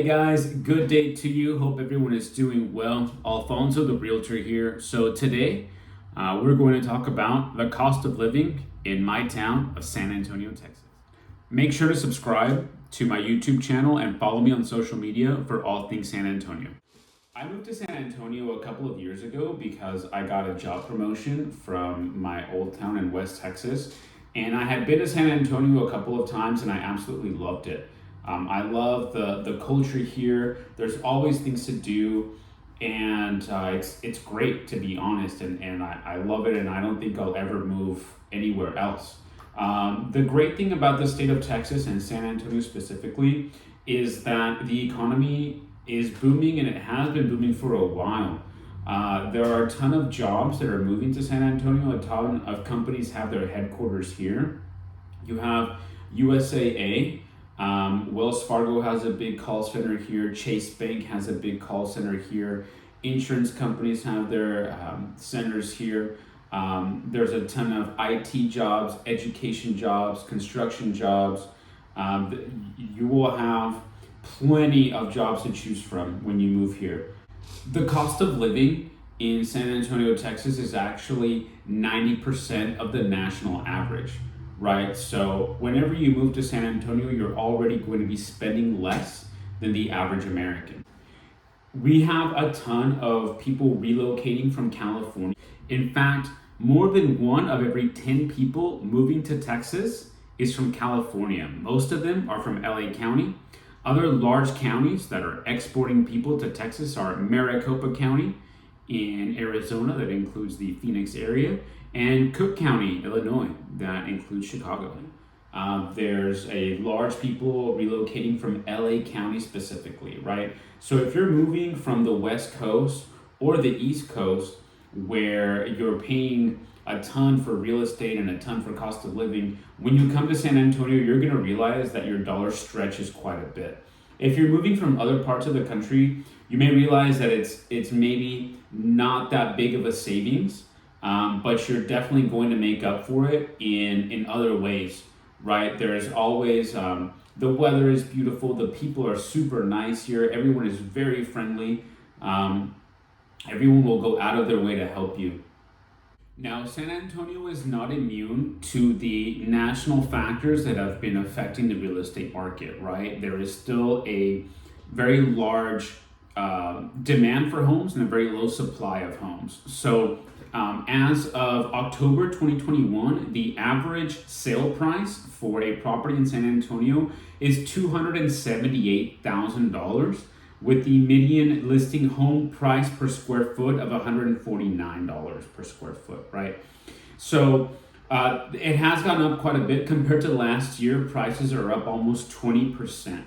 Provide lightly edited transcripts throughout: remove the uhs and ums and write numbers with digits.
guys, good day to you. Hope everyone is doing well. Alfonso, the realtor here. So today we're going to talk about the cost of living in my town of San Antonio, Texas. Make sure to subscribe to my YouTube channel and follow me on social media for all things San Antonio. I moved to San Antonio a couple of years ago because I got a job promotion from my old town in West Texas. And I had been to San Antonio a couple of times and I absolutely loved it. I love the culture here. There's always things to do, and it's great, to be honest, and I love it, and I don't think I'll ever move anywhere else. The great thing about the state of Texas and San Antonio specifically is that the economy is booming, and it has been booming for a while. There are a ton of jobs that are moving to San Antonio. A ton of companies have their headquarters here. You have USAA. Wells Fargo has a big call center here. Chase Bank has a big call center here. Insurance companies have their centers here. There's a ton of IT jobs, education jobs, construction jobs. You will have plenty of jobs to choose from when you move here. The cost of living in San Antonio, Texas is actually 90% of the national average. Right, so whenever you move to San Antonio, you're already going to be spending less than the average American. We have a ton of people relocating from California. In fact, more than 1 of every 10 people moving to Texas is from California. Most of them are from LA County. Other large counties that are exporting people to Texas are Maricopa County in Arizona, that includes the Phoenix area, and Cook County, Illinois, that includes Chicago. There's a large people relocating from LA County specifically, right? So if you're moving from the West Coast or the East Coast, where you're paying a ton for real estate and a ton for cost of living, when you come to San Antonio, you're gonna realize that your dollar stretches quite a bit. If you're moving from other parts of the country, you may realize that it's maybe not that big of a savings, but you're definitely going to make up for it in other ways, right? There's always, the weather is beautiful, the people are super nice here, everyone is very friendly, everyone will go out of their way to help you. Now, San Antonio is not immune to the national factors that have been affecting the real estate market, right? There is still a very large demand for homes and a very low supply of homes. So as of October 2021, the average sale price for a property in San Antonio is $278,000, with the median listing home price per square foot of $149 per square foot, right? So it has gone up quite a bit compared to last year. Prices are up almost 20%.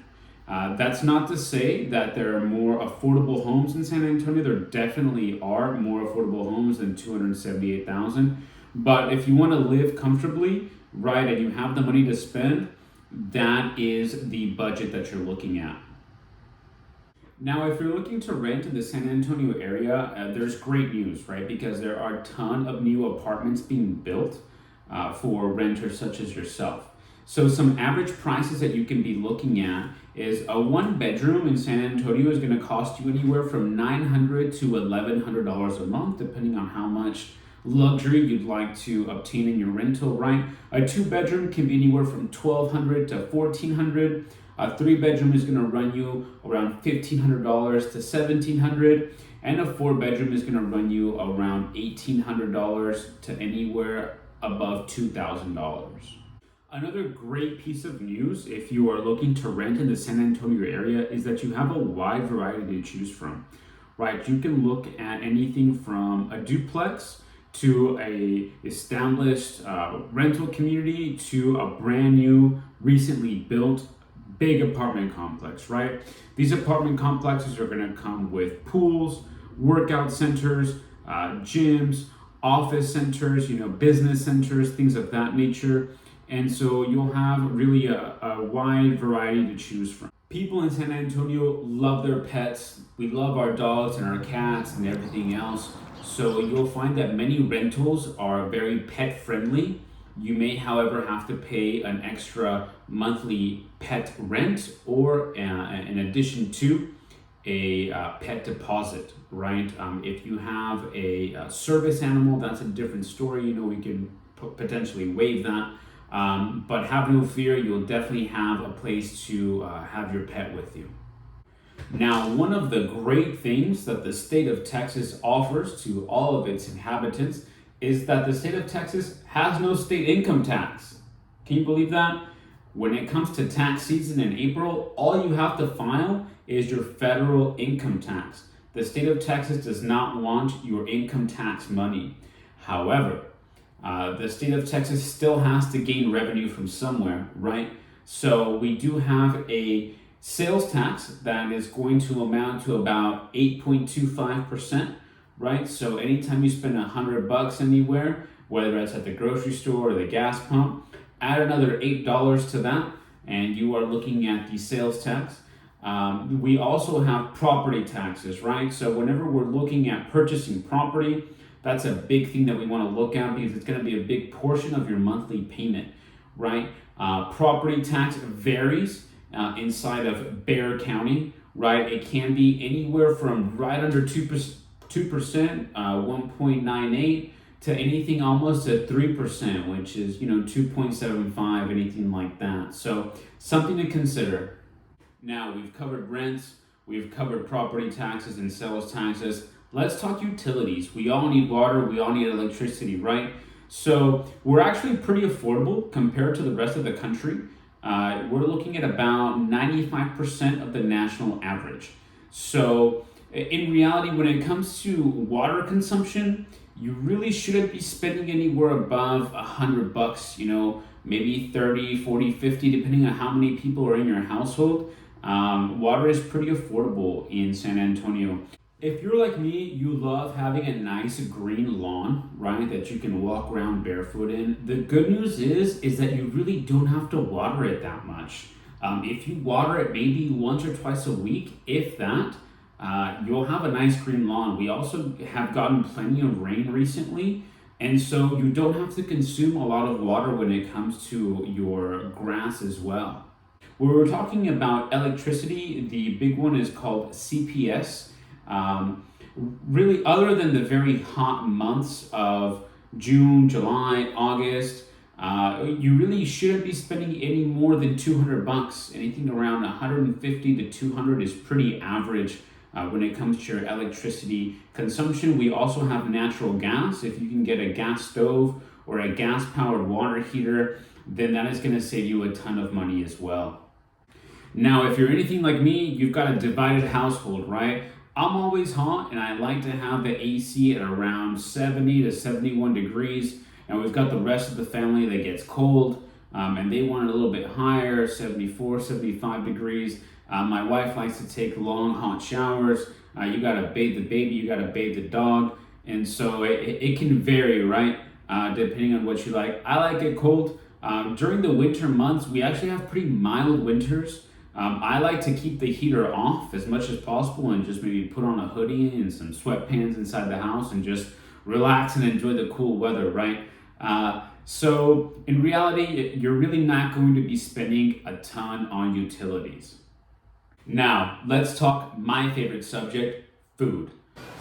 That's not to say that there are more affordable homes in San Antonio. There definitely are more affordable homes than $278,000. But if you want to live comfortably, right, and you have the money to spend, that is the budget that you're looking at. Now, if you're looking to rent in the San Antonio area, there's great news, right? Because there are a ton of new apartments being built for renters such as yourself. So some average prices that you can be looking at is a 1-bedroom in San Antonio is going to cost you anywhere from $900 to $1,100 a month, depending on how much luxury you'd like to obtain in your rental, right? A 2-bedroom can be anywhere from $1,200 to $1,400. A 3-bedroom is going to run you around $1,500 to $1,700, and a 4-bedroom is going to run you around $1,800 to anywhere above $2,000. Another great piece of news, if you are looking to rent in the San Antonio area, is that you have a wide variety to choose from, right? You can look at anything from a duplex to a established rental community to a brand new, recently built big apartment complex, right? These apartment complexes are going to come with pools, workout centers, gyms, office centers, business centers, things of that nature. And so you'll have really a wide variety to choose from. People in San Antonio love their pets. We love our dogs and our cats and everything else. So you'll find that many rentals are very pet friendly. You may, however, have to pay an extra monthly pet rent or in addition to a pet deposit, right? If you have a service animal, that's a different story. We can potentially waive that. But have no fear, you'll definitely have a place to have your pet with you. Now, one of the great things that the state of Texas offers to all of its inhabitants is that the state of Texas has no state income tax. Can you believe that? When it comes to tax season in April, all you have to file is your federal income tax. The state of Texas does not want your income tax money. However, the state of Texas still has to gain revenue from somewhere, right? So we do have a sales tax that is going to amount to about 8.25%, right? So anytime you spend $100 anywhere, whether it's at the grocery store or the gas pump, add another $8 to that, and you are looking at the sales tax. We also have property taxes, right? So whenever we're looking at purchasing property, that's a big thing that we want to look at because it's going to be a big portion of your monthly payment, right? Property tax varies inside of Bexar County, right? It can be anywhere from right under 2%, 1.98 to anything almost at 3%, which is 2.75, anything like that. So something to consider. Now we've covered rents, we've covered property taxes and sales taxes. Let's talk utilities. We all need water, we all need electricity, right? So we're actually pretty affordable compared to the rest of the country. We're looking at about 95% of the national average. So in reality, when it comes to water consumption, you really shouldn't be spending anywhere above $100, maybe 30, 40, 50, depending on how many people are in your household. Water is pretty affordable in San Antonio. If you're like me, you love having a nice green lawn, right, that you can walk around barefoot in. The good news is that you really don't have to water it that much. If you water it maybe once or twice a week, if that, you'll have a nice green lawn. We also have gotten plenty of rain recently, and so you don't have to consume a lot of water when it comes to your grass as well. When we're talking about electricity, the big one is called CPS. Really, other than the very hot months of June, July, August, you really shouldn't be spending any more than $200. Anything around 150 to 200 is pretty average when it comes to your electricity consumption. We also have natural gas. If you can get a gas stove or a gas-powered water heater, then that is going to save you a ton of money as well. Now, if you're anything like me, you've got a divided household, right? I'm always hot and I like to have the AC at around 70 to 71 degrees. And we've got the rest of the family that gets cold and they want it a little bit higher, 74, 75 degrees. My wife likes to take long hot showers. You gotta bathe the baby, you gotta bathe the dog. And so it can vary, right? Depending on what you like. I like it cold. During the winter months, we actually have pretty mild winters. I like to keep the heater off as much as possible and just maybe put on a hoodie and some sweatpants inside the house and just relax and enjoy the cool weather, right? So in reality, you're really not going to be spending a ton on utilities. Now, let's talk my favorite subject, food.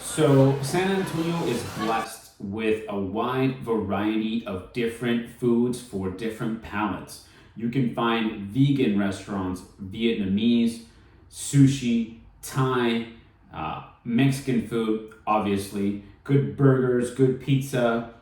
So San Antonio is blessed with a wide variety of different foods for different palates. You can find vegan restaurants, Vietnamese, sushi, Thai, Mexican food, obviously, good burgers, good pizza.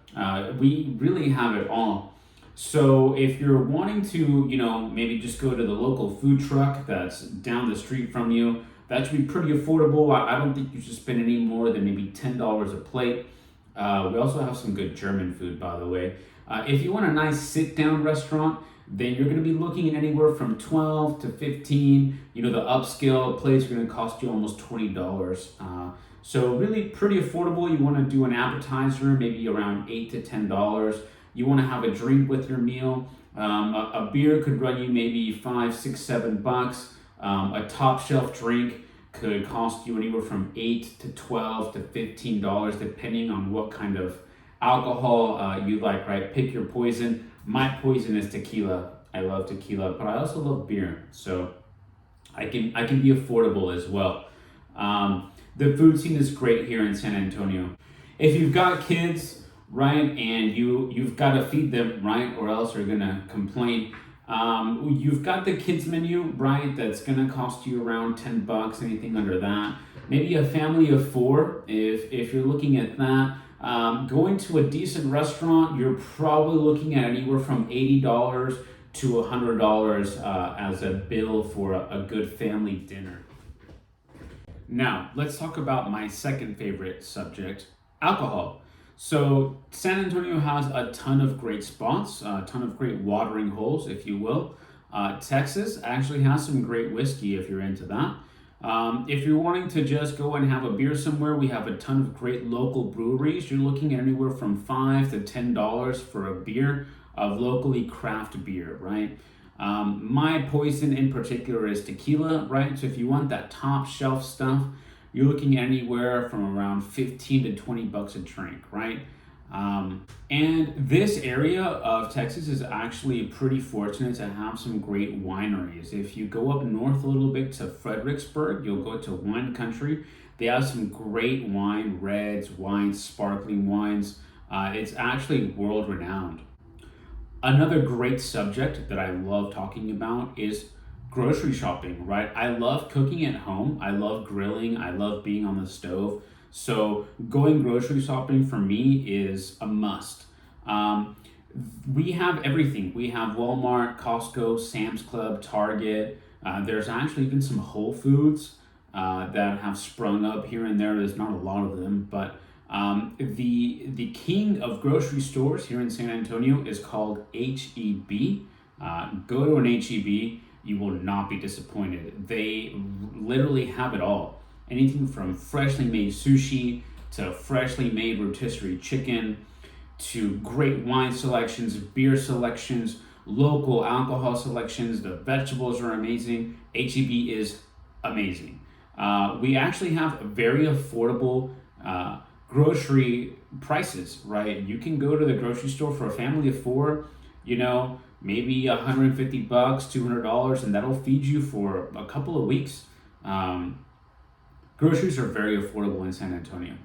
We really have it all. So if you're wanting to, maybe just go to the local food truck that's down the street from you, that should be pretty affordable. I don't think you should spend any more than maybe $10 a plate. We also have some good German food, by the way. If you want a nice sit-down restaurant, then you're going to be looking at anywhere from 12 to 15. The upscale plates are going to cost you almost $20. So really pretty affordable. You want to do an appetizer, maybe around $8 to $10. You want to have a drink with your meal. A beer could run you maybe $5, $6, $7. A top shelf drink could cost you anywhere from $8 to $12 to $15, depending on what kind of alcohol you like, right? Pick your poison. My poison is tequila. I love tequila, but I also love beer. So I can be affordable as well. The food scene is great here in San Antonio. If you've got kids, right, and you've got to feed them, right, or else they're gonna complain. You've got the kids menu, right? That's gonna cost you around $10. Anything under that, maybe a family of four. If you're looking at that, going to a decent restaurant, you're probably looking at anywhere from $80 to $100 as a bill for a good family dinner. Now, let's talk about my second favorite subject, alcohol. So, San Antonio has a ton of great spots, a ton of great watering holes, if you will. Texas actually has some great whiskey if you're into that. If you're wanting to just go and have a beer somewhere, we have a ton of great local breweries. You're looking at anywhere from $5 to $10 for a beer of locally craft beer, right? My poison in particular is tequila, right? So if you want that top shelf stuff, you're looking anywhere from around 15 to $20 a drink, right? And this area of Texas is actually pretty fortunate to have some great wineries. If you go up north a little bit to Fredericksburg, you'll go to Wine Country. They have some great wine, reds, wines, sparkling wines. It's actually world renowned. Another great subject that I love talking about is grocery shopping, right? I love cooking at home. I love grilling. I love being on the stove. So going grocery shopping for me is a must. We have everything. We have Walmart, Costco, Sam's Club, Target. There's actually even some Whole Foods that have sprung up here and there. There's not a lot of them, but the king of grocery stores here in San Antonio is called HEB. Go to an HEB, you will not be disappointed. They literally have it all. Anything from freshly made sushi to freshly made rotisserie chicken to great wine selections, beer selections, local alcohol selections. The vegetables are amazing. HEB is amazing. We actually have very affordable grocery prices, right? You can go to the grocery store for a family of four, maybe $150, $200, and that'll feed you for a couple of weeks. Groceries are very affordable in San Antonio.